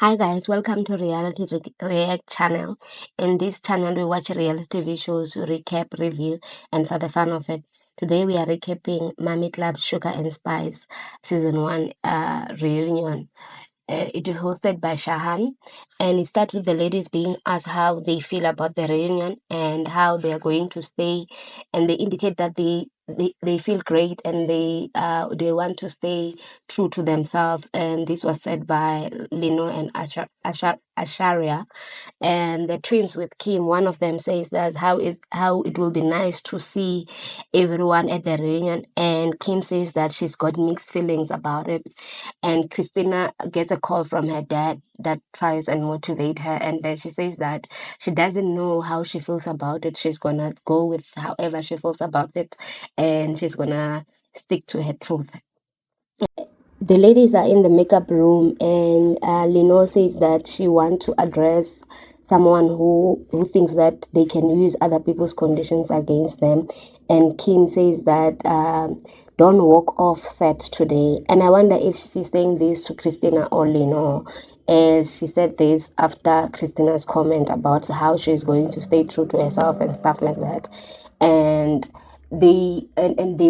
Hi guys, welcome to React channel. In this channel, we watch reality TV shows, recap, review, and for the fun of it, today we are recapping Mummy Club Sugar and Spice season 1 reunion. It is hosted by Shahan, and it starts with the ladies being asked how they feel about the reunion and how they are going to stay, and they indicate that they feel great and they want to stay true to themselves. And this was said by Lino and Asharia, and the twins with Kim. One of them says that how it will be nice to see everyone at the reunion, and Kim says that she's got mixed feelings about it. And Christina gets a call from her dad that tries and motivate her, and then she says that she doesn't know how she feels about it. She's gonna go with however she feels about it, and she's gonna stick to her truth. The ladies are in the makeup room, and Lenore says that she wants to address someone who thinks that they can use other people's conditions against them. And Kim says that don't walk off set today. And I wonder if she's saying this to Christina or Lenore, as she said this after Christina's comment about how she's going to stay true to herself and stuff like that. And they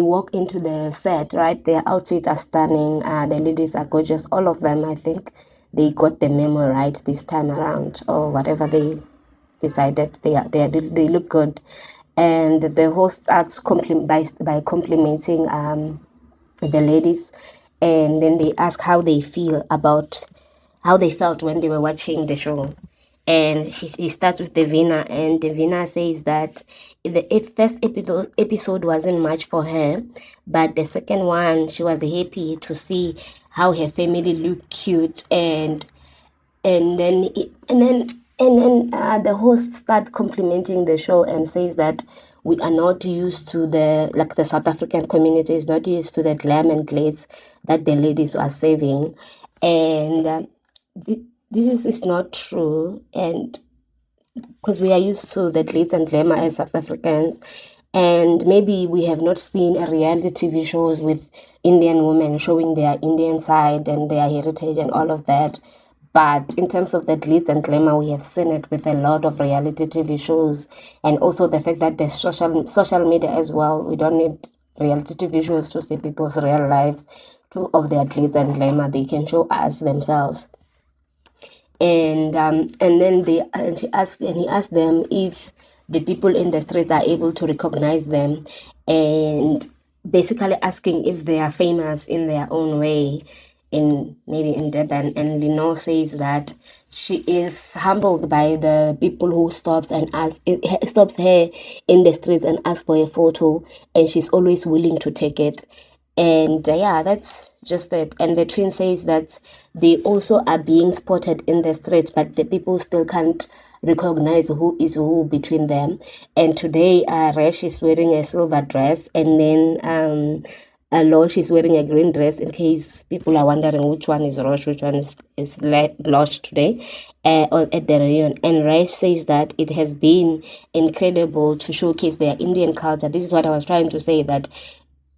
walk into the set, right? Their outfits are stunning. The ladies are gorgeous, all of them. I think they got the memo right this time around, or whatever they decided. They look good. And the host starts by complimenting the ladies, and then they ask how they feel about how they felt when they were watching the show. And he starts with Davina, and Davina says that first episode wasn't much for her, but the second one, she was happy to see how her family looked cute. And then the host start complimenting the show and says that we are not used to the South African community is not used to the glam and glitz that the ladies are saving. And this is not true, and because we are used to the glitz and glamour as South Africans, and maybe we have not seen a reality TV shows with Indian women showing their Indian side and their heritage and all of that. But in terms of the glitz and glamour, we have seen it with a lot of reality TV shows, and also the fact that there's social media as well. We don't need reality TV shows to see people's real lives of their glitz and glamour. They can show us themselves. And then he asked them if the people in the streets are able to recognize them, and basically asking if they are famous in their own way, in maybe in Durban. And Lenore says that she is humbled by the people who stops her in the streets and asks for a photo, and she's always willing to take it. And yeah, that's just it. And the twin says that they also are being spotted in the streets, but the people still can't recognize who is who between them. And today, Resh is wearing a silver dress, and then Losh is wearing a green dress, in case people are wondering which one is Rosh, which one is Losh today, or at the reunion. And Resh says that it has been incredible to showcase their Indian culture. This is what I was trying to say, that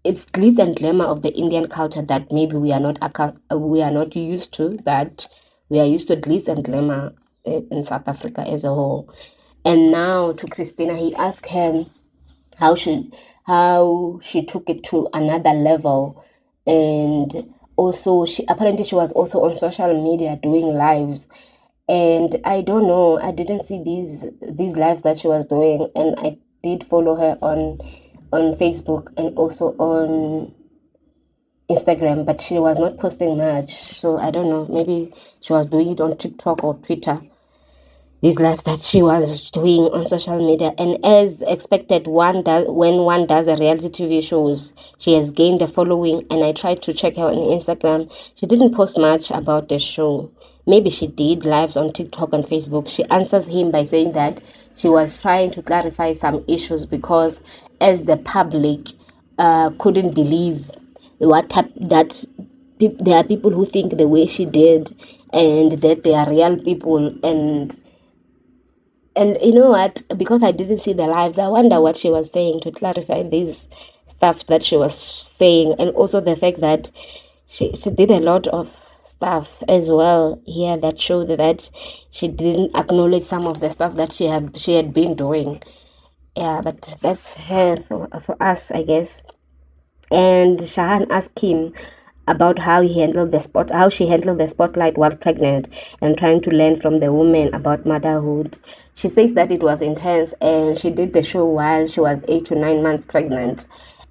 it's glitz and glamour of the Indian culture that maybe we are not used to, that we are used to glitz and glamour in South Africa as a whole. And now to Christina, he asked her how she took it to another level. And also she was also on social media doing lives. And I don't know, I didn't see these lives that she was doing, and I did follow her on Facebook and also on Instagram, but she was not posting much. So I don't know, maybe she was doing it on TikTok or Twitter, these lives that she was doing on social media. And as expected, when one does a reality TV shows, she has gained a following. And I tried to check her on Instagram. She didn't post much about the show. Maybe she did lives on TikTok and Facebook. She answers him by saying that she was trying to clarify some issues, because as the public couldn't believe that there are people who think the way she did, and that they are real people. And you know what? Because I didn't see the lives, I wonder what she was saying to clarify this stuff that she was saying. And also the fact that she did a lot of stuff as well here that showed that she didn't acknowledge some of the stuff that she had been doing. Yeah, but that's her for us, I guess. And Shahan asked him about how she handled the spotlight while pregnant and trying to learn from the woman about motherhood. She says that it was intense and she did the show while she was 8 to 9 months pregnant.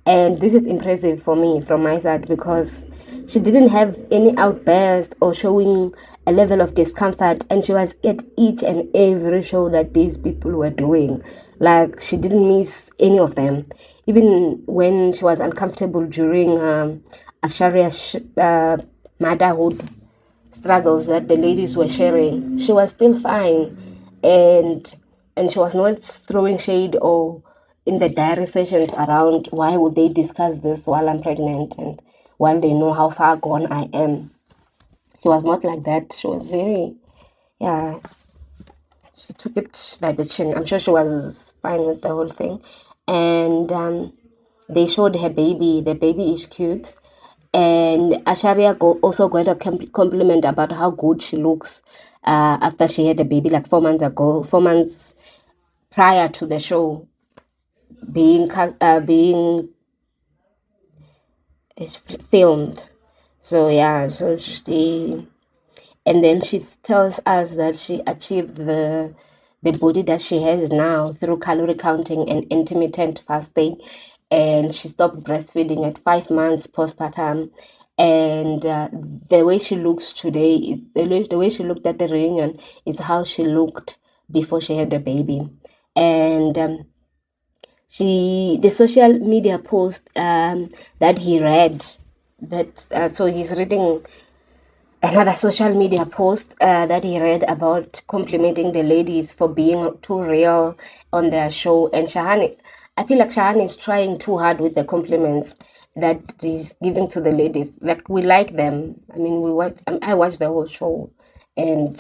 And this is impressive for me from my side because she didn't have any outburst or showing a level of discomfort, and she was at each and every show that these people were doing. Like, she didn't miss any of them. Even when she was uncomfortable during Asharia's motherhood struggles that the ladies were sharing, she was still fine, and she was not throwing shade or in the diary sessions around why would they discuss this while I'm pregnant and while they know how far gone I am. She was not like that. She was very, yeah, she took it by the chin. I'm sure she was fine with the whole thing. And they showed her baby. The baby is cute. And Asharia also got a compliment about how good she looks after she had a baby, like 4 months ago, 4 months prior to the show being filmed. So yeah, so she, and then she tells us that she achieved the body that she has now through calorie counting and intermittent fasting, and she stopped breastfeeding at 5 months postpartum. And the way she looks today, the way she looked at the reunion is how she looked before she had the baby. And the social media post that he read, that so he's reading another social media post that he read about complimenting the ladies for being too real on their show. And Shahan, I feel like Shahan is trying too hard with the compliments that he's giving to the ladies. Like, we like them. I mean, I watched the whole show, and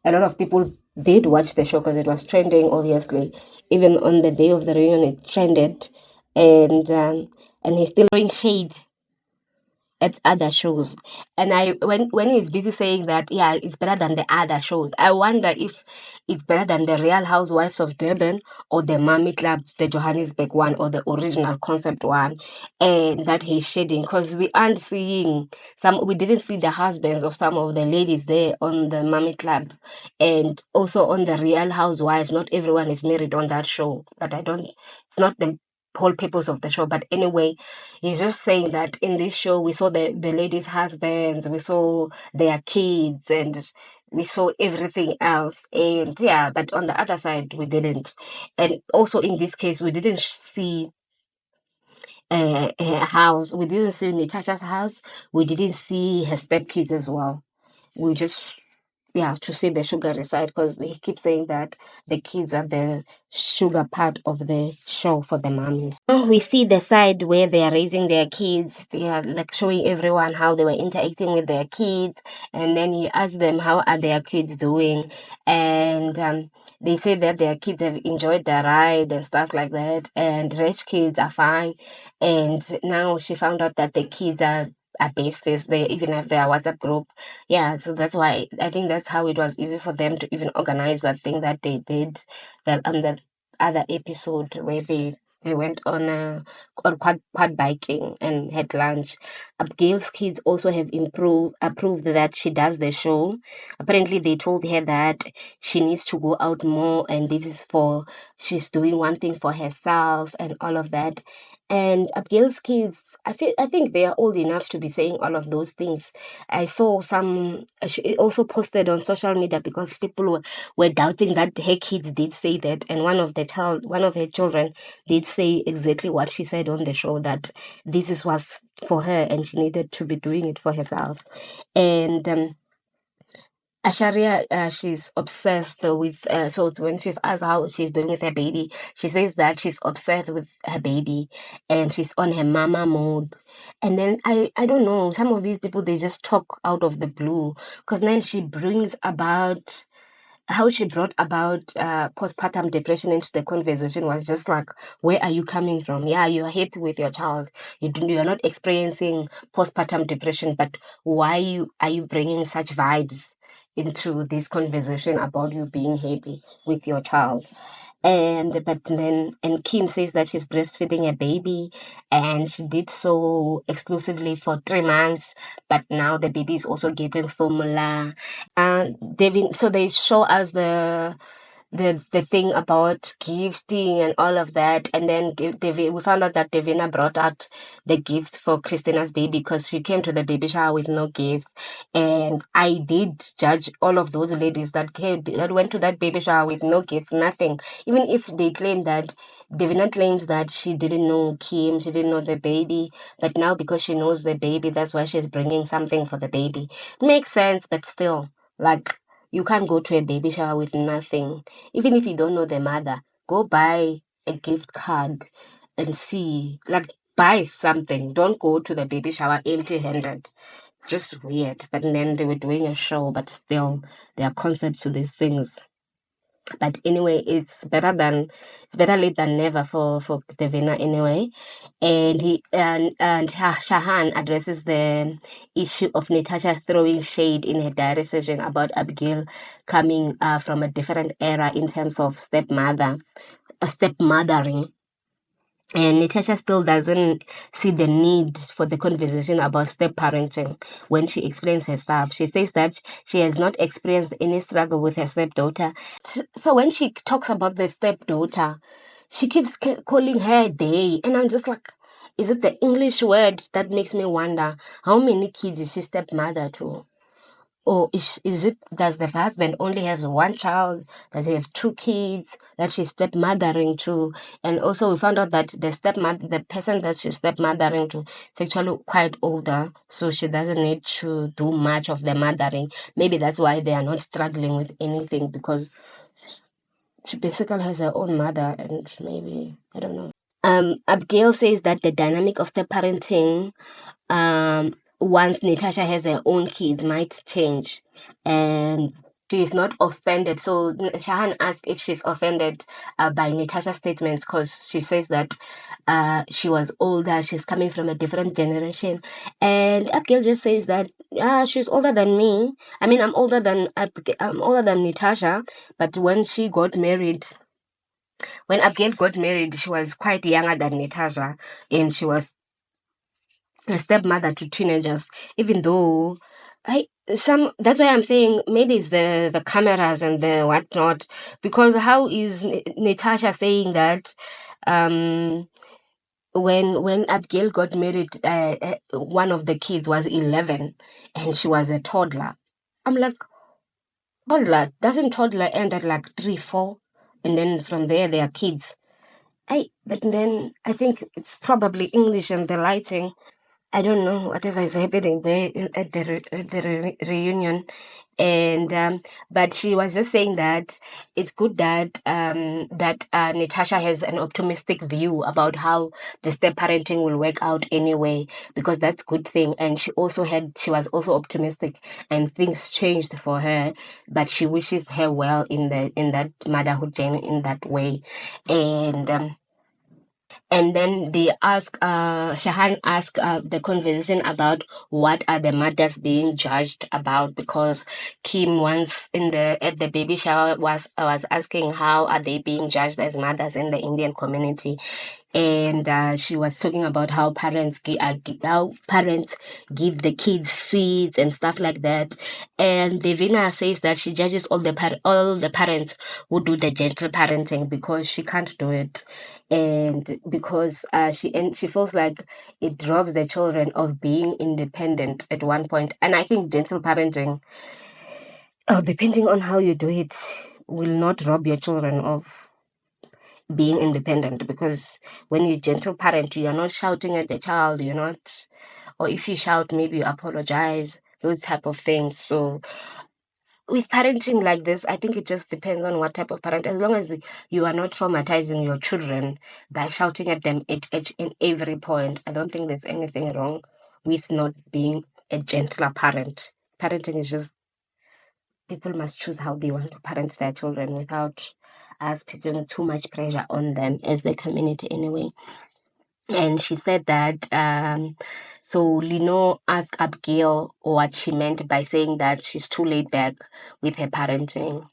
a lot of people did watch the show because it was trending, obviously. Even on the day of the reunion, it trended, and he's still throwing shade at other shows. And when he's busy saying that, yeah, it's better than the other shows, I wonder if it's better than the Real Housewives of Durban or the Mummy Club, the Johannesburg one, or the original concept one, and that he's shading, because we didn't see the husbands of some of the ladies there on the Mummy Club, and also on the Real Housewives. Not everyone is married on that show, but it's not the whole purpose of the show. But anyway, he's just saying that in this show we saw the ladies' husbands, we saw their kids, and we saw everything else. And yeah, but on the other side we didn't. And also in this case we didn't see her house. We didn't see Neetasha's house. We didn't see her stepkids as well. We just, yeah, to see the sugary side, because he keeps saying that the kids are the sugar part of the show for the mommies. We see the side where they are raising their kids. They are like showing everyone how they were interacting with their kids, and then he asked them how are their kids doing, and they say that their kids have enjoyed the ride and stuff like that, and rich kids are fine. And now she found out that the kids are besties. They even have their WhatsApp group. Yeah, so that's why I think that's how it was easy for them to even organize that thing that they did, that on the other episode where they went on quad biking and had lunch. Abigail's kids also have approved that she does the show. Apparently, they told her that she needs to go out more, and she's doing one thing for herself and all of that. And Abigail's kids, I think they are old enough to be saying all of those things. I saw some. She also posted on social media because people were doubting that her kids did say that, and one of her children did say exactly what she said on the show, that this is what's for her and she needed to be doing it for herself. And Asharia, she's obsessed with, so when she's asked how she's doing with her baby, she says that she's obsessed with her baby and she's on her mama mode. And then I don't know, some of these people, they just talk out of the blue, because then she brings about how she brought about postpartum depression into the conversation was just like, where are you coming from? Yeah, you are happy with your child. You are not experiencing postpartum depression, but why are you bringing such vibes into this conversation about you being happy with your child? And Kim says that she's breastfeeding a baby, and she did so exclusively for 3 months, but now the baby is also getting formula. So they show us the thing about gifting and all of that, and then we found out that Davina brought out the gifts for Christina's baby because she came to the baby shower with no gifts. And I did judge all of those ladies that went to that baby shower with no gifts, nothing. Even if they claim that Davina claims that she didn't know Kim, she didn't know the baby, but now because she knows the baby, that's why she's bringing something for the baby. Makes sense, but still, like, you can't go to a baby shower with nothing. Even if you don't know the mother, go buy a gift card and see. Like, buy something. Don't go to the baby shower empty-handed. Just weird. But then they were doing a show, but still, there are concepts to these things. But anyway, it's better late than never for Devina anyway. And Shahan addresses the issue of Neetasha throwing shade in her diary session about Abigail coming from a different era in terms of stepmothering. And Natasha still doesn't see the need for the conversation about step parenting when she explains her stuff. She says that she has not experienced any struggle with her stepdaughter. So when she talks about the stepdaughter, she keeps calling her they. And I'm just like, is it the English word that makes me wonder how many kids is she stepmother to? Or does the husband only have one child? Does he have 2 kids that she's stepmothering to? And also we found out that the person that she's stepmothering to is actually quite older, so she doesn't need to do much of the mothering. Maybe that's why they are not struggling with anything, because she basically has her own mother, and maybe, I don't know. Abigail says that the dynamic of step parenting, once Natasha has her own kids, might change, and she is not offended. So Shahan asked if she's offended by Natasha's statements, because she says that she was older, she's coming from a different generation, and Abigail just says that she's older than me. I mean, I'm older than Natasha, but when Abigail got married, she was quite younger than Natasha, and she was a stepmother to teenagers, even though that's why I'm saying maybe it's the cameras and the whatnot, because how is Natasha saying that when Abigail got married, one of the kids was 11 and she was a toddler? I'm like, toddler? Doesn't toddler end at like 3, 4? And then from there, they are kids. But then I think it's probably English and the lighting. I don't know, whatever is happening there at the reunion. And but she was just saying that it's good that Natasha has an optimistic view about how the step parenting will work out anyway, because that's a good thing. And she was also optimistic, and things changed for her, but she wishes her well in that motherhood journey in that way. And then Shahan asked the conversation about what are the mothers being judged about, because Kim once at the baby shower was asking how are they being judged as mothers in the Indian community. And she was talking about how parents give the kids sweets and stuff like that. And Devina says that she judges all the parents who do the gentle parenting, because she can't do it, and because she feels like it robs the children of being independent at one point. And I think gentle parenting, depending on how you do it, will not rob your children of being independent, because when you gentle parent, you are not shouting at the child, or if you shout, maybe you apologize, those type of things. So with parenting like this, I think it just depends on what type of parent. As long as you are not traumatizing your children by shouting at them at every point, I don't think there's anything wrong with not being a gentler parent. Parenting is just people must choose how they want to parent their children without us putting too much pressure on them as the community anyway. And she said that so Lino asked Abigail what she meant by saying that she's too laid back with her parenting.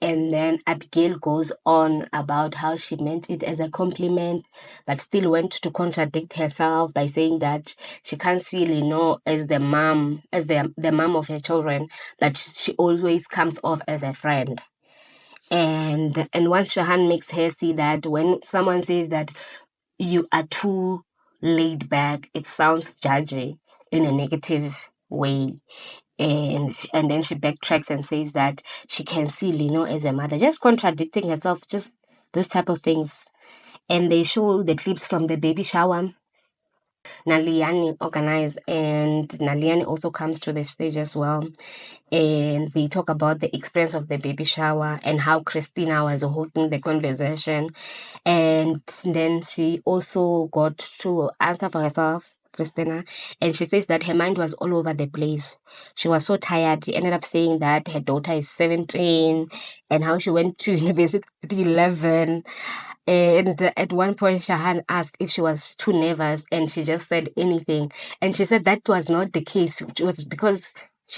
And then Abigail goes on about how she meant it as a compliment, but still went to contradict herself by saying that she can't see Lino as the mom, as the mom of her children, but she always comes off as a friend. And once Shahan makes her see that when someone says that you are too laid back, it sounds judgy in a negative way. And then she backtracks and says that she can see Lino as a mother, just contradicting herself, just those type of things. And they show the clips from the baby shower Naliyani organized, and Naliyani also comes to the stage as well. And they talk about the experience of the baby shower and how Christina was holding the conversation. And then she also got to answer for herself, Christina, and she says that her mind was all over the place. She was so tired. She ended up saying that her daughter is 17 and how she went to university at 11. And at one point, Shahan asked if she was too nervous, and she just said anything. And she said that was not the case. It was because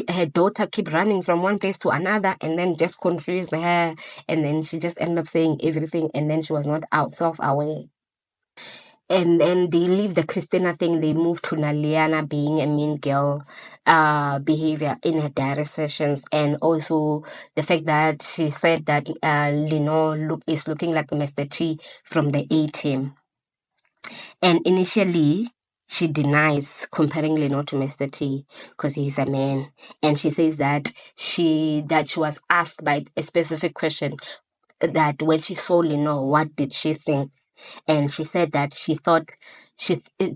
her daughter kept running from one place to another and then just confused her. And then she just ended up saying everything, and then she was not self-aware. And then they leave the Christina thing, they move to Naliana being a mean girl behavior in her diary sessions, and also the fact that she said that Lino is looking like Mr. T from the A-Team. And initially, she denies comparing Lino to Mr. T because he's a man. And she says that she was asked by a specific question that when she saw Lino, what did she think? And she said that she thought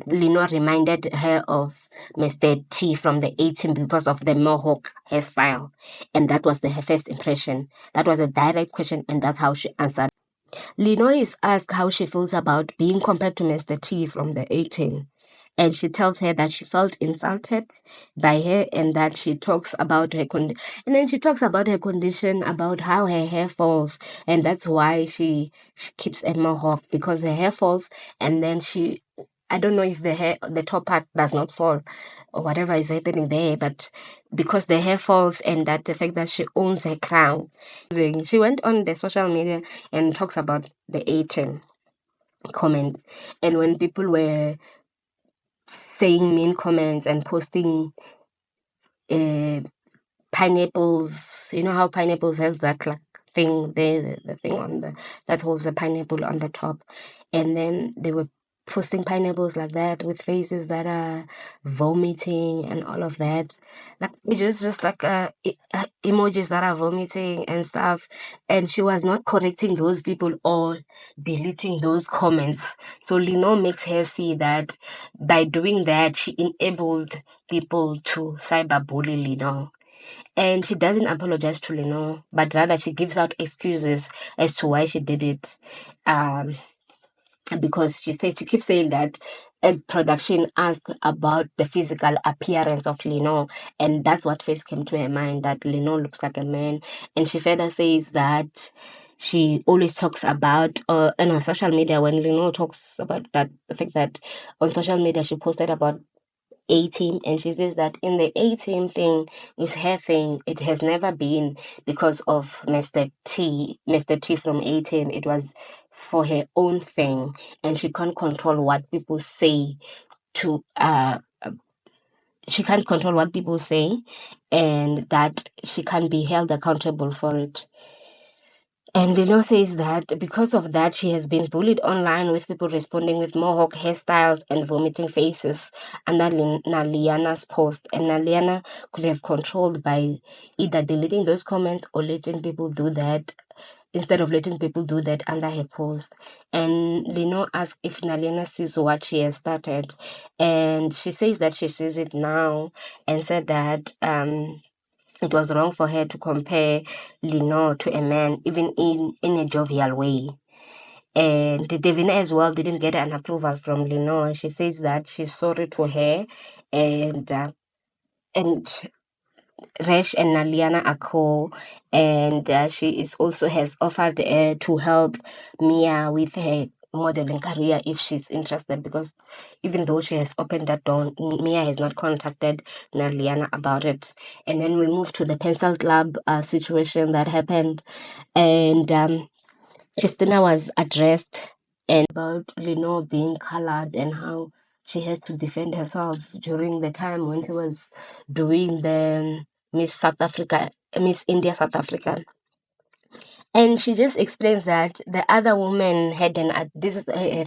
Lino reminded her of Mr. T from the A-Team because of the mohawk hairstyle. And that was her first impression. That was a direct question, and that's how she answered. Lino is asked how she feels about being compared to Mr. T from the A-Team. And she tells her that she felt insulted by her, and that she talks about her and then she talks about her condition, about how her hair falls, and that's why she keeps a mohawk, because her hair falls, and then I don't know if the top part does not fall or whatever is happening there, but because the hair falls, and that the fact that she owns her crown. She went on the social media and talks about the A-Team comment, and when people were saying mean comments and posting pineapples, you know how pineapples has that like thing there, the thing on that holds the pineapple on the top, and then they were posting pineapples like that with faces that are vomiting and all of that, like just like emojis that are vomiting and stuff. And she was not correcting those people or deleting those comments. So Lino makes her see that by doing that, she enabled people to cyberbully Lino. And she doesn't apologize to Lino, but rather she gives out excuses as to why she did it. Because she keeps saying that production asked about the physical appearance of Lino, and that's what first came to her mind, that Lino looks like a man. And she further says that she always talks about on her social media, when Lino talks about that, the fact that on social media she posted about A-Team, and she says that in the A-Team thing is her thing. It has never been because of Mr. T from A-Team. It was for her own thing, and she can't control what people say to she can't control what people say, and that she can't be held accountable for it. And Lino says that because of that, she has been bullied online, with people responding with mohawk hairstyles and vomiting faces under Naliana's post. And Naliana could have controlled by either deleting those comments or letting people do that, instead of letting people do that under her post. And Lino asked if Naliana sees what she has started. And she says that she sees it now, and said that it was wrong for her to compare Lino to a man, even in a jovial way. And Devina as well didn't get an approval from Lino. She says that she's sorry to her, and Resh and Naliyani are cool, and she is also has offered to help Mia with her modeling career if she's interested, because even though she has opened that door, Mia has not contacted Naliyani about it. And then we move to the pencil club situation that happened, and Christina was addressed and about Lenore being colored and how she had to defend herself during the time when she was doing the Miss India South Africa. And she just explains that the other woman had this is a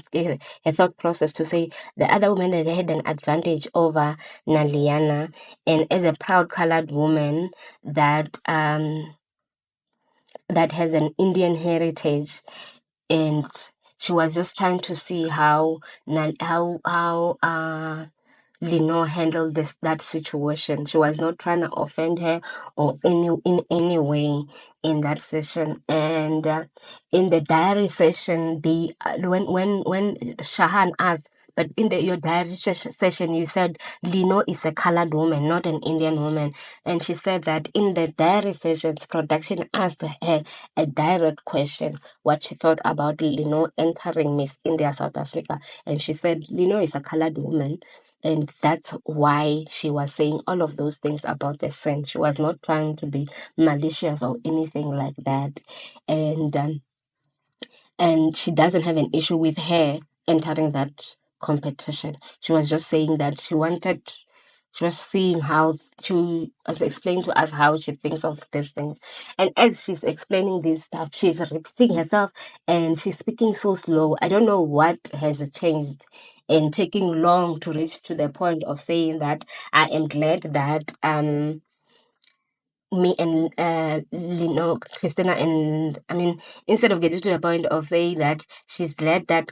thought process to say the other woman had an advantage over Naliyani, and as a proud colored woman that that has an Indian heritage, and she was just trying to see how Lenore handled that situation. She was not trying to offend her or in any way in that session. And in the diary session, the when Shahan asked, but in your diary session, you said Lenore is a colored woman, not an Indian woman. And she said that in the diary sessions, production asked her a direct question, what she thought about Lenore entering Miss India South Africa. And she said Lenore is a colored woman. And that's why she was saying all of those things about the scent. She was not trying to be malicious or anything like that. And she doesn't have an issue with her entering that competition. She was just saying that she was seeing how she was explaining to us how she thinks of these things. And as she's explaining this stuff, she's repeating herself and she's speaking so slow. I don't know what has changed and taking long to reach to the point of saying that I am glad that me and Christina, and I mean, instead of getting to the point of saying that she's glad that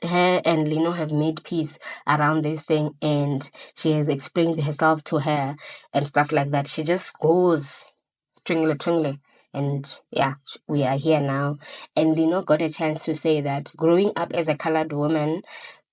her and Lino have made peace around this thing, and she has explained herself to her and stuff like that. She just goes twinkle twinkle, and yeah, we are here now. And Lino got a chance to say that growing up as a colored woman,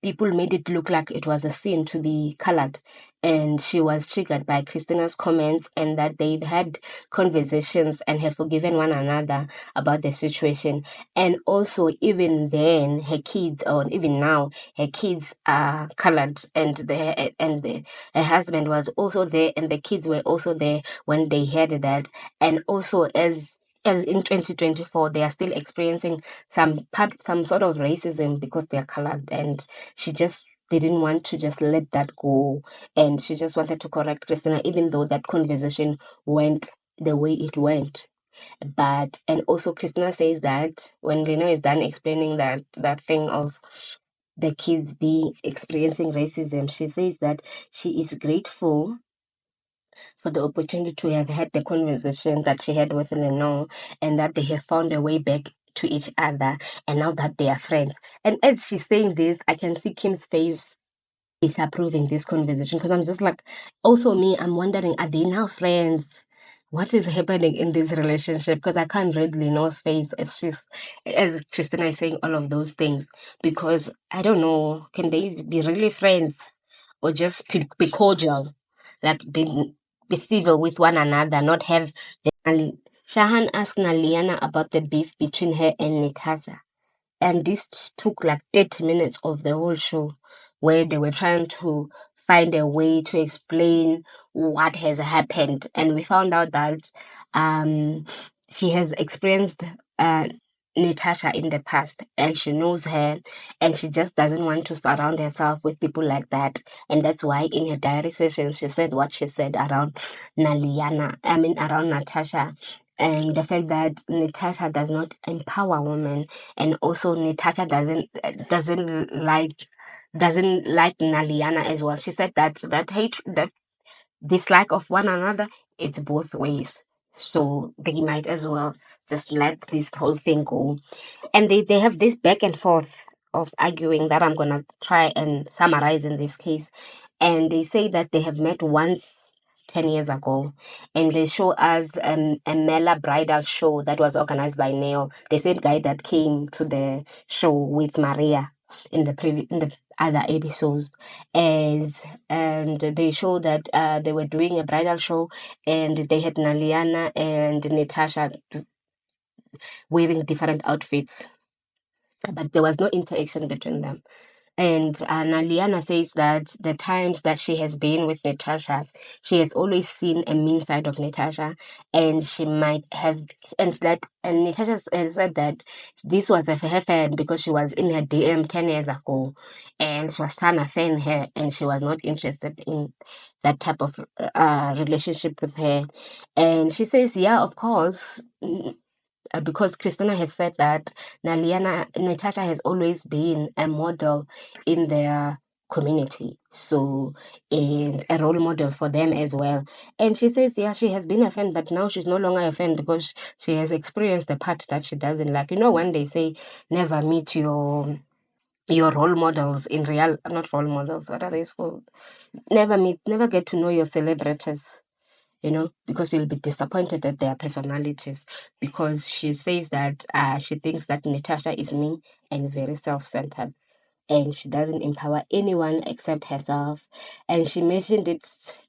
people made it look like it was a sin to be colored. And she was triggered by Christina's comments, and that they've had conversations and have forgiven one another about the situation. And also, even then, her kids, or even now, her kids are colored, and her husband was also there, and the kids were also there when they heard that. And also, as in 2024, they are still experiencing some sort of racism because they are colored, and she just didn't want to just let that go, and she just wanted to correct Christina, even though that conversation went the way it went. But and also Christina says that when Leno is done explaining that thing of the kids being experiencing racism, she says that she is grateful for the opportunity to have had the conversation that she had with Leno, and that they have found a way back to each other, and now that they are friends. And as she's saying this, I can see Kim's face is approving this conversation, because I'm just like, also me, I'm wondering, are they now friends? What is happening in this relationship? Because I can't read Leno's face as Christina is saying all of those things, because I don't know, can they be really friends or just be cordial, like be civil with one another, not have the. Shahan asked Naliyani about the beef between her and Neetasha. And this took like 30 minutes of the whole show, where they were trying to find a way to explain what has happened. And we found out that she has experienced Natasha in the past, and she knows her, and she just doesn't want to surround herself with people like that. And that's why in her diary session she said what she said around around Natasha, and the fact that Natasha does not empower women, and also Natasha doesn't like Naliyani as well. She said that hate, that dislike of one another, it's both ways. So they might as well just let this whole thing go. And they have this back and forth of arguing that I'm gonna try and summarize in this case. And they say that they have met once 10 years ago, and they show us a Mela bridal show that was organized by Neil, the same guy that came to the show with Maria in the other episodes, as and they show that they were doing a bridal show, and they had Naliyani and Neetasha wearing different outfits, but there was no interaction between them. And Naliyani says that the times that she has been with Neetasha, she has always seen a mean side of Neetasha, and she might have, and Neetasha said that this was her fan because she was in her DM 10 years ago, and she was trying to fan her, and she was not interested in that type of relationship with her. And she says, yeah, of course. Because Christina has said that Neetasha has always been a model in their community, so and a role model for them as well. And she says, yeah, she has been a fan, but now she's no longer a fan because she has experienced the part that she doesn't like. You know, when they say never meet your role models in real, not role models, what are they called? Never get to know your celebrities, because you'll be disappointed at their personalities. Because she says that she thinks that Neetasha is mean and very self-centered, and she doesn't empower anyone except herself. And she mentioned it.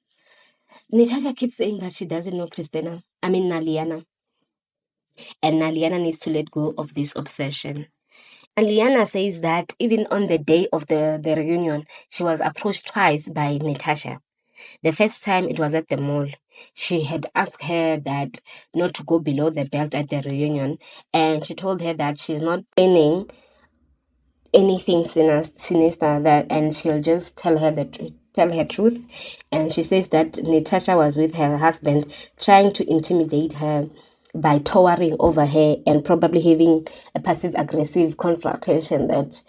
Neetasha keeps saying that she doesn't know Naliyani, and Naliyani needs to let go of this obsession. And Liana says that even on the day of the reunion, she was approached twice by Neetasha. The first time it was at the mall. She had asked her that not to go below the belt at the reunion, and she told her that she's not planning anything sinister, that, and she'll just tell her truth. And she says that Neetasha was with her husband trying to intimidate her by towering over her and probably having a passive aggressive confrontation that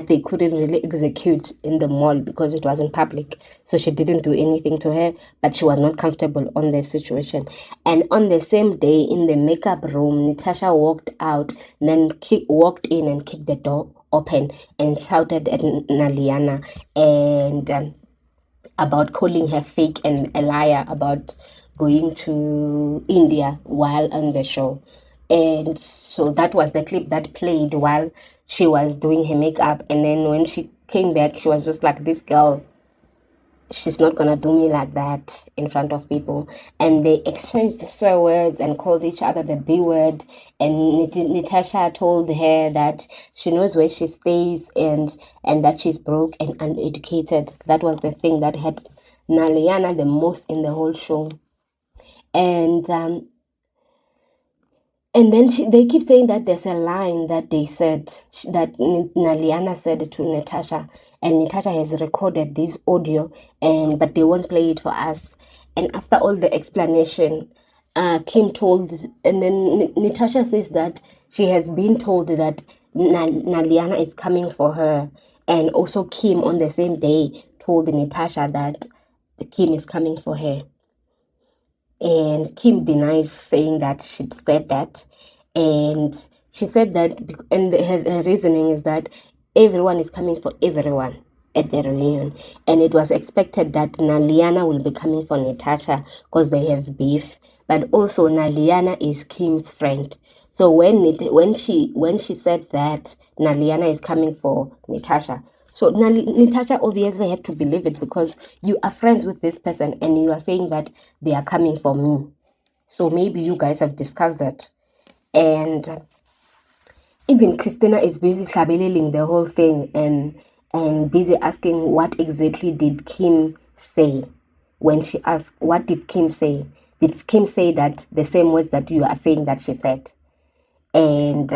they couldn't really execute in the mall because it was in public. So she didn't do anything to her, but she was not comfortable on the situation. And on the same day in the makeup room, Neetasha walked out, then walked in and kicked the door open and shouted at Naliyani and about calling her fake and a liar about going to India while on the show. And so that was the clip that played while she was doing her makeup. And then when she came back, she was just like, this girl, she's not gonna do me like that in front of people. And they exchanged the swear words and called each other the B word. And Neetasha told her that she knows where she stays and that she's broke and uneducated. That was the thing that had Naliyani the most in the whole show. And then they keep saying that there's a line that they said, that Naliyani said to Neetasha, and Neetasha has recorded this audio, but they won't play it for us. And after all the explanation, Kim told, and then Neetasha says that she has been told that Naliyani is coming for her. And also Kim on the same day told Neetasha that Kim is coming for her. And Kim denies saying that she said that. And she said that, and her reasoning is that everyone is coming for everyone at the reunion. And it was expected that Naliyani will be coming for Neetasha because they have beef. But also Naliyani is Kim's friend. So when she said that Naliyani is coming for Neetasha, so Neetasha obviously had to believe it because you are friends with this person and you are saying that they are coming for me. So maybe you guys have discussed that. And even Christina is busy tabulating the whole thing and busy asking what exactly did Kim say. When she asked, what did Kim say? Did Kim say that the same words that you are saying that she said? And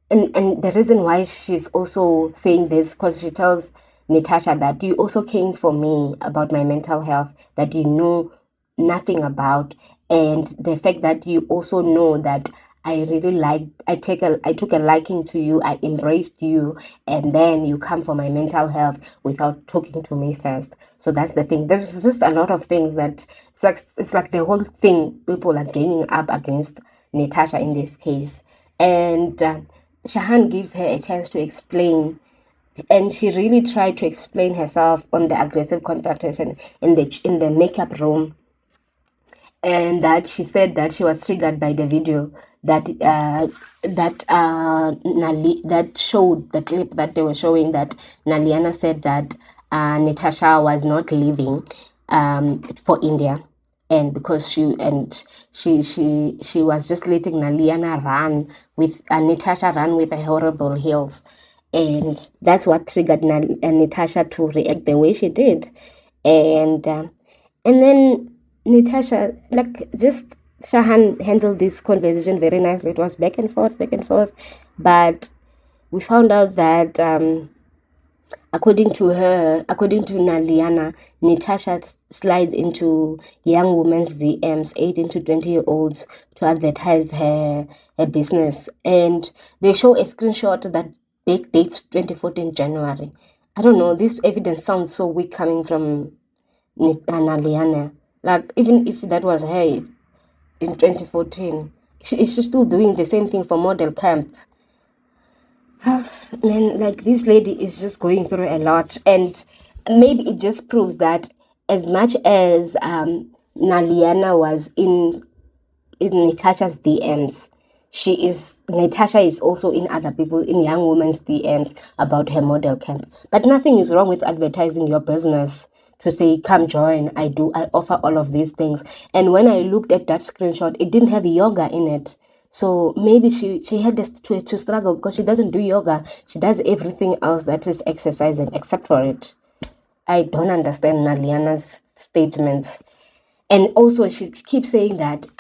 the reason why she's also saying this, because she tells Neetasha that you also came for me about my mental health that you know nothing about, and the fact that you also know that I really I took a liking to you, I embraced you, and then you come for my mental health without talking to me first. So that's the thing. There's just a lot of things that it's like the whole thing people are ganging up against Neetasha in this case. And Shahan gives her a chance to explain, and she really tried to explain herself on the aggressive confrontation in the makeup room. and that she said that she was triggered by the video that showed the clip that they were showing, that Naliyana said that Neetasha was not leaving for India, and because she was just letting Naliyana run with Neetasha run with the horrible heels, and that's what triggered Neetasha to react the way she did, and then Neetasha, like, just Shahan handled this conversation very nicely. It was back and forth, but we found out that according to Naliyana, Neetasha slides into young women's DMs, 18 to 20-year-olds, to advertise her business. And they show a screenshot that dates 2014 January. I don't know, this evidence sounds so weak coming from Naliyana. Like, even if that was her in 2014, she's still doing the same thing for model camp. Man, like, this lady is just going through a lot, and maybe it just proves that as much as Naliyana was in Neetasha's DMs, Neetasha is also in other people, in young women's DMs about her model camp. But nothing is wrong with advertising your business to say, come join, I offer all of these things. And when I looked at that screenshot, it didn't have yoga in it. So maybe she had to struggle because she doesn't do yoga. She does everything else that is exercising except for it. I don't understand Naliyana's statements. And also she keeps saying that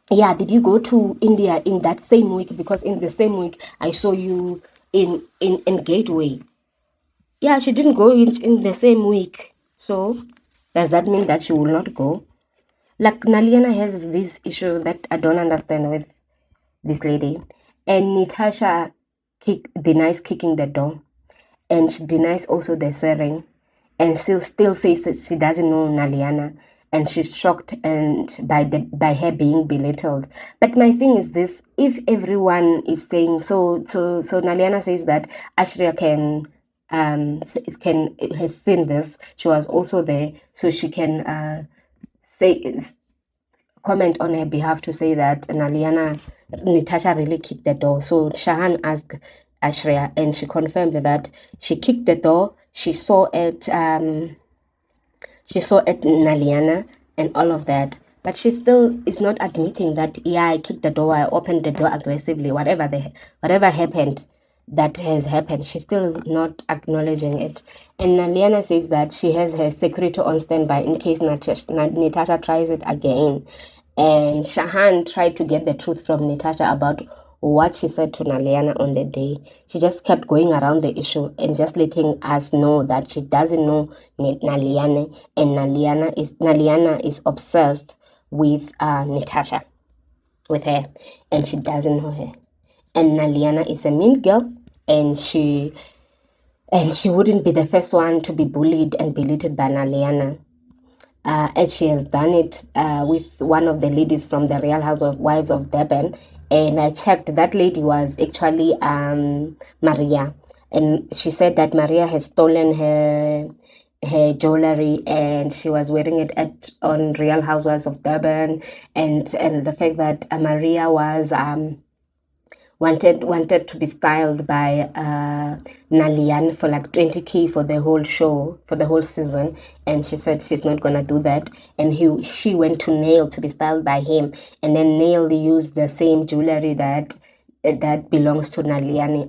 yeah, did you go to India in that same week? Because in the same week I saw you in Gateway. Yeah, she didn't go in the same week. So does that mean that she will not go? Like, Naliyana has this issue that I don't understand with this lady. And Neetasha denies kicking the door. And she denies also the swearing. And still says that she doesn't know Naliyana. And she's shocked and by her being belittled. But my thing is this: if everyone is saying so Naliyana says that Ashria has seen this. She was also there, so she can comment on her behalf to say that Neetasha really kicked the door. So Shahan asked Ashria, and she confirmed that she kicked the door. She saw it Naliyana and all of that, but she still is not admitting that, yeah, I kicked the door, I opened the door aggressively, whatever happened that has happened. She's still not acknowledging it. And Naliyana says that she has her security on standby in case Neetasha tries it again. And Shahan tried to get the truth from Neetasha about what she said to Naliyana on the day. She just kept going around the issue and just letting us know that she doesn't know Naliyana, and Naliyana is obsessed with Neetasha, with her, and she doesn't know her. And Naliyana is a mean girl, and she wouldn't be the first one to be bullied and belittled by Naliyana. And she has done it with one of the ladies from the Real Housewives of Durban. And I checked, that lady was actually Maria. And she said that Maria has stolen her jewelry, and she was wearing it on Real Housewives of Durban. And the fact that Maria was wanted to be styled by Naliyana for like 20K for the whole show, for the whole season, and she said she's not gonna do that. And she went to Nail to be styled by him, and then Nail used the same jewelry that belongs to Naliyani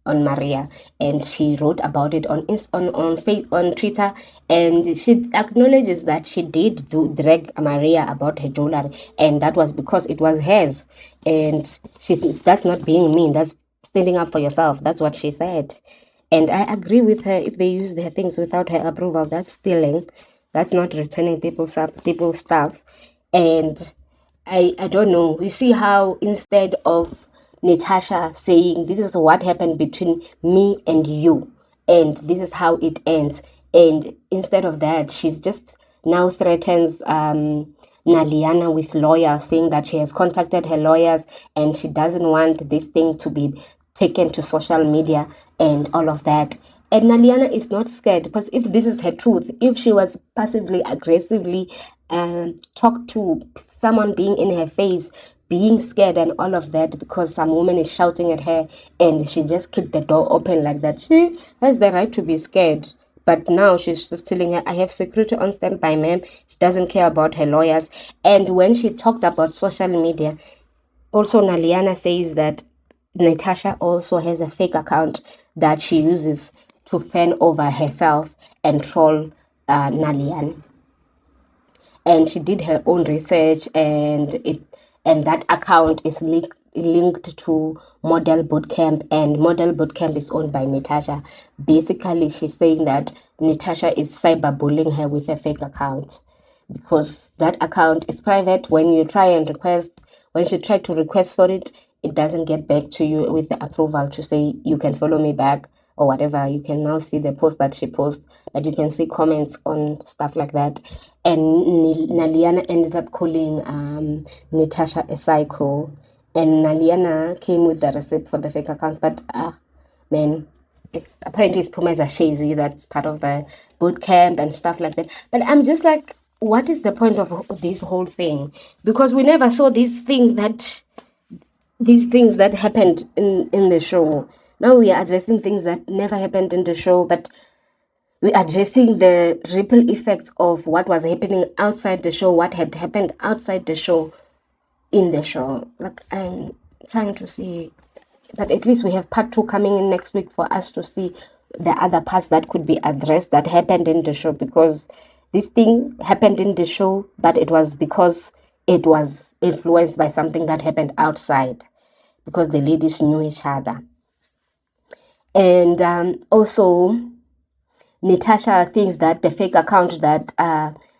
on Maria, and she wrote about it on Twitter, and she acknowledges that she did drag Maria about her jewelry, and that was because it was hers, and that's not being mean, that's standing up for yourself. That's what she said, and I agree with her. If they use their things without her approval, that's stealing. That's not returning people's stuff. And I don't know. You see how instead of Neetasha saying, this is what happened between me and you, and this is how it ends, and instead of that, she's just now threatens Naliyana with lawyers, saying that she has contacted her lawyers and she doesn't want this thing to be taken to social media and all of that. And Naliyana is not scared, because if this is her truth, if she was passively aggressively talk to someone being in her face, being scared and all of that because some woman is shouting at her and she just kicked the door open like that. She has the right to be scared. But now she's just telling her, I have security on standby, ma'am. She doesn't care about her lawyers. And when she talked about social media, also Naliyani says that Neetasha also has a fake account that she uses to fan over herself and troll Naliyani. And she did her own research, and that account is linked to Model Bootcamp, and Model Bootcamp is owned by Neetasha. Basically, she's saying that Neetasha is cyberbullying her with a fake account because that account is private. When she tried to request for it, it doesn't get back to you with the approval to say you can follow me back or whatever. You can now see the post that she posts, but you can see comments on stuff like that. And Naliyani ended up calling Neetasha a psycho, and Naliyani came with the receipt for the fake accounts. But man, apparently it's Puma Shazy that's part of the boot camp and stuff like that. But I'm just like, what is the point of this whole thing? Because we never saw these things that happened in the show. Now we are addressing things that never happened in the show, but we're addressing the ripple effects of what was happening outside the show, what had happened outside the show, in the show. Like, I'm trying to see, but at least we have part 2 coming in next week for us to see the other parts that could be addressed that happened in the show, because this thing happened in the show, but it was because it was influenced by something that happened outside, because the ladies knew each other. And also, Neetasha thinks that the fake account that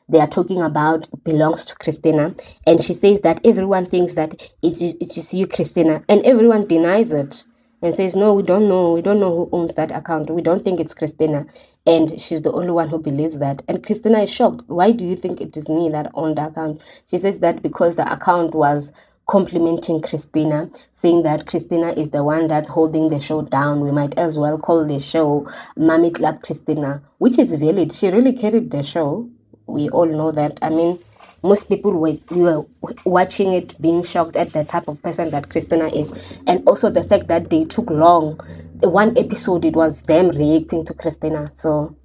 they are talking about belongs to Christina, and she says that everyone thinks that it is you, Christina, and everyone denies it and says, no, we don't know who owns that account, we don't think it's Christina, and she's the only one who believes that. And Christina is shocked. Why do you think it is me that owned the account? She says that because the account was complimenting Christina, saying that Christina is the one that's holding the show down. We might as well call the show Mommy Club Christina, which is valid. She really carried the show. We all know that. I mean, most people were watching it being shocked at the type of person that Christina is. And also the fact that they took long. One episode, it was them reacting to Christina. So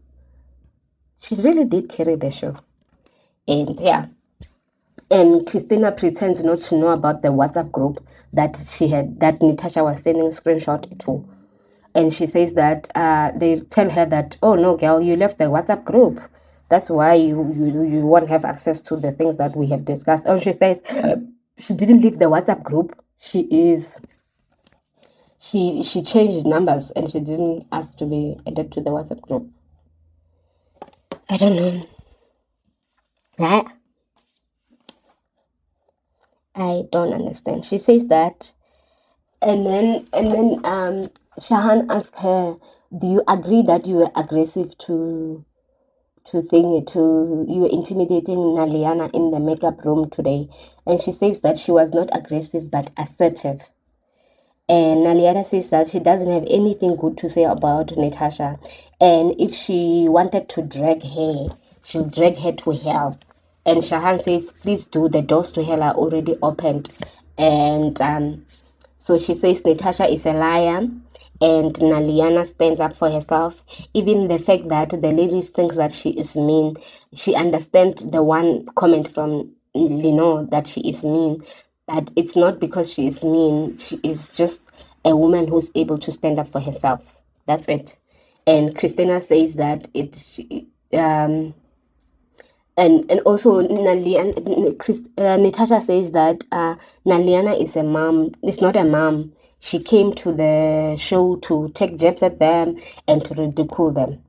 she really did carry the show. And yeah. And Christina pretends not to know about the WhatsApp group that Neetasha was sending a screenshot to. And she says that they tell her that, oh no, girl, you left the WhatsApp group. That's why you won't have access to the things that we have discussed. And she says she didn't leave the WhatsApp group. She changed numbers and she didn't ask to be added to the WhatsApp group. I don't know. I don't understand. She says that, and then Shahan asked her, "Do you agree that you were aggressive you were intimidating Naliyani in the makeup room today?" And she says that she was not aggressive but assertive. And Naliyani says that she doesn't have anything good to say about Neetasha, and if she wanted to drag her, she'll drag her to hell. And Shahan says, please do, the doors to hell are already opened. And so she says Neetasha is a liar and Naliyani stands up for herself. Even the fact that the ladies think that she is mean, she understands the one comment from Lino that she is mean, but it's not because she is mean. She is just a woman who's able to stand up for herself. That's it. And Christina says that and also Neetasha says that Naliyani is a mom. It's not a mom. She came to the show to take jabs at them and to ridicule them.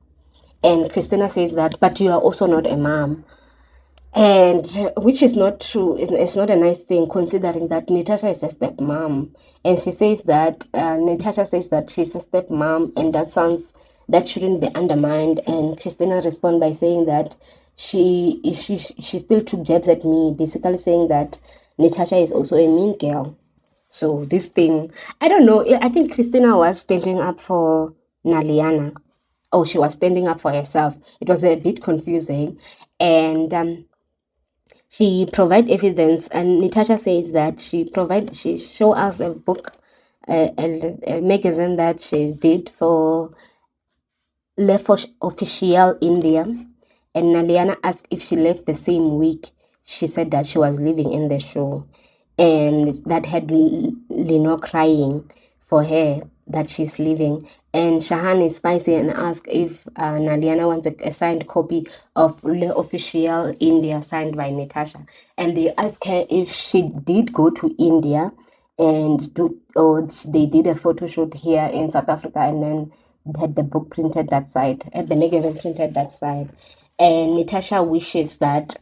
And Christina says that, but you are also not a mom. And which is not true. It's not a nice thing considering that Neetasha is a stepmom. And she says that, Neetasha says that she's a stepmom and that shouldn't be undermined. And Christina responds by saying that she still took jabs at me, basically saying that Neetasha is also a mean girl. So this thing, I don't know. I think Christina was standing up for Naliyani. Oh, she was standing up for herself. It was a bit confusing. And She provide evidence, and Natasha says that she show us a book, a magazine that she did for left for official India, and Naliana asked if she left the same week. She said that she was living in the show, and that had Lino crying for her that she's leaving. And Shahan is spicy and asked if Naliana wants a signed copy of the official India signed by Natasha. And they asked her if she did go to India and or they did a photo shoot here in South Africa and then had the book printed that side, had the magazine printed that side. And Natasha wishes that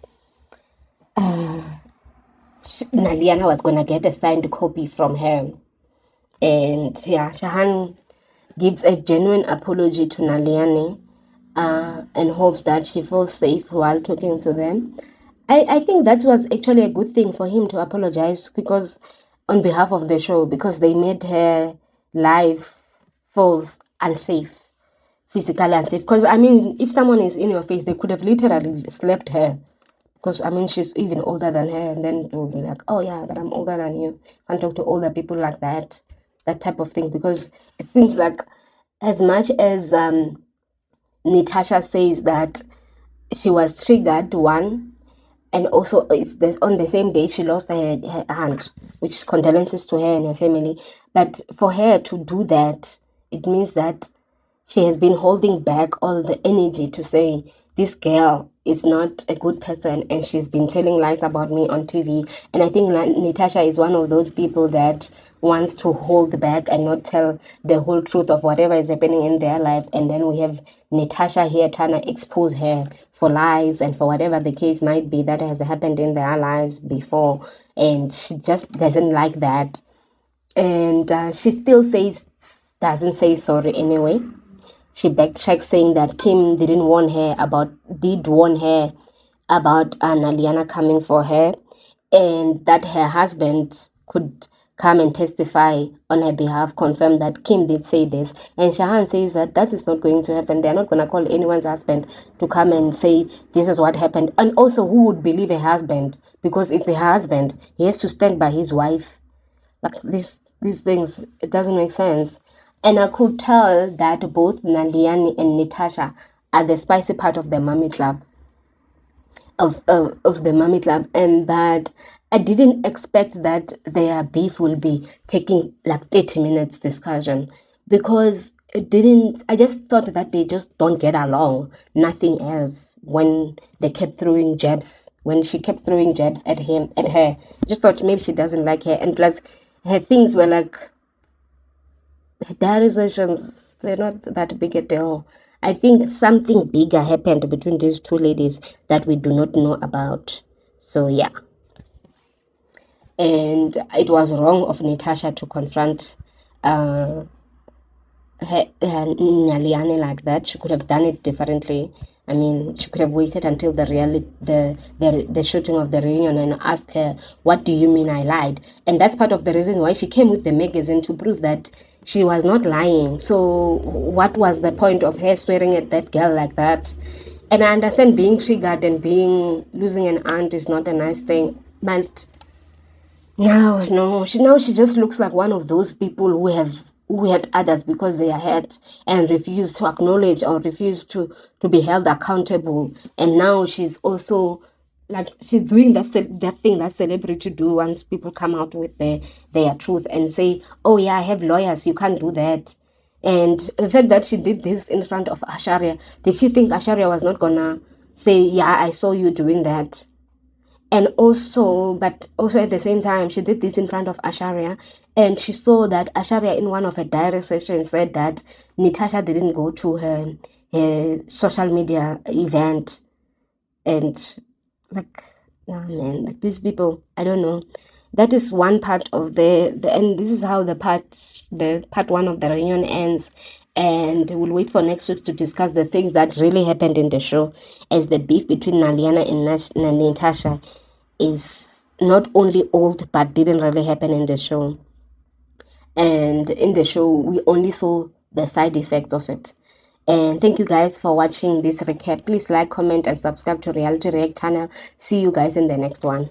Naliana was going to get a signed copy from her. And yeah, Shahan gives a genuine apology to Naliani and hopes that she feels safe while talking to them. I think that was actually a good thing for him to apologize because on behalf of the show, because they made her life feels unsafe, physically unsafe. Because I mean, if someone is in your face, they could have literally slapped her. Because I mean, she's even older than her, and then they will be like, "Oh yeah, but I'm older than you. Can't talk to older people like that." That type of thing. Because it seems like, as much as Natasha says that she was triggered, one, and also on the same day she lost her aunt, which condolences to her and her family. But for her to do that, it means that she has been holding back all the energy to say this girl is not a good person and she's been telling lies about me on TV. And I think Natasha is one of those people that wants to hold back and not tell the whole truth of whatever is happening in their lives. And then we have Natasha here trying to expose her for lies and for whatever the case might be that has happened in their lives before. And she just doesn't like that. And she still doesn't say sorry anyway. She backtracks saying that Kim did warn her about Naliana coming for her, and that her husband could come and testify on her behalf, confirm that Kim did say this. And Shahan says that is not going to happen. They're not going to call anyone's husband to come and say this is what happened. And also, who would believe a husband? Because if the husband, he has to stand by his wife. Like these things, it doesn't make sense. And I could tell that both Naliani and Natasha are the spicy part of the Mummy Club, of the Mummy Club, and that I didn't expect that their beef will be taking like 30 minutes discussion, because it didn't. I just thought that they just don't get along, nothing else. When they kept throwing jabs, when she kept throwing jabs at her, I just thought maybe she doesn't like her. And plus her things were like, her diary sessions, they're not that big a deal. I think something bigger happened between these two ladies that we do not know about. So yeah. And it was wrong of Natasha to confront Naliyani like that. She could have done it differently. I mean, she could have waited until the shooting of the reunion and asked her, "What do you mean I lied?" And that's part of the reason why she came with the magazine, to prove that she was not lying. So what was the point of her swearing at that girl like that? And I understand being triggered and losing an aunt is not a nice thing, but no, she just looks like one of those people who hurt others because they are hurt and refuse to acknowledge or refuse to be held accountable. And now she's also like, she's doing that thing that celebrity do once people come out with their truth and say, "Oh yeah, I have lawyers, you can't do that." And the fact that she did this in front of Asharia, did she think Asharia was not gonna say, "Yeah, I saw you doing that"? And also, but also at the same time, she did this in front of Asharia, and she saw that Asharia in one of her diary sessions said that Natasha didn't go to her social media event. And like, nah man, like these people, I don't know. That is one part of the and this is how the part one of the reunion ends. And we'll wait for next week to discuss the things that really happened in the show, as the beef between Naliana and Natasha is not only old but didn't really happen in the show. And in the show, we only saw the side effects of it. And thank you guys for watching this recap. Please like, comment, and subscribe to Reality React channel. See you guys in the next one.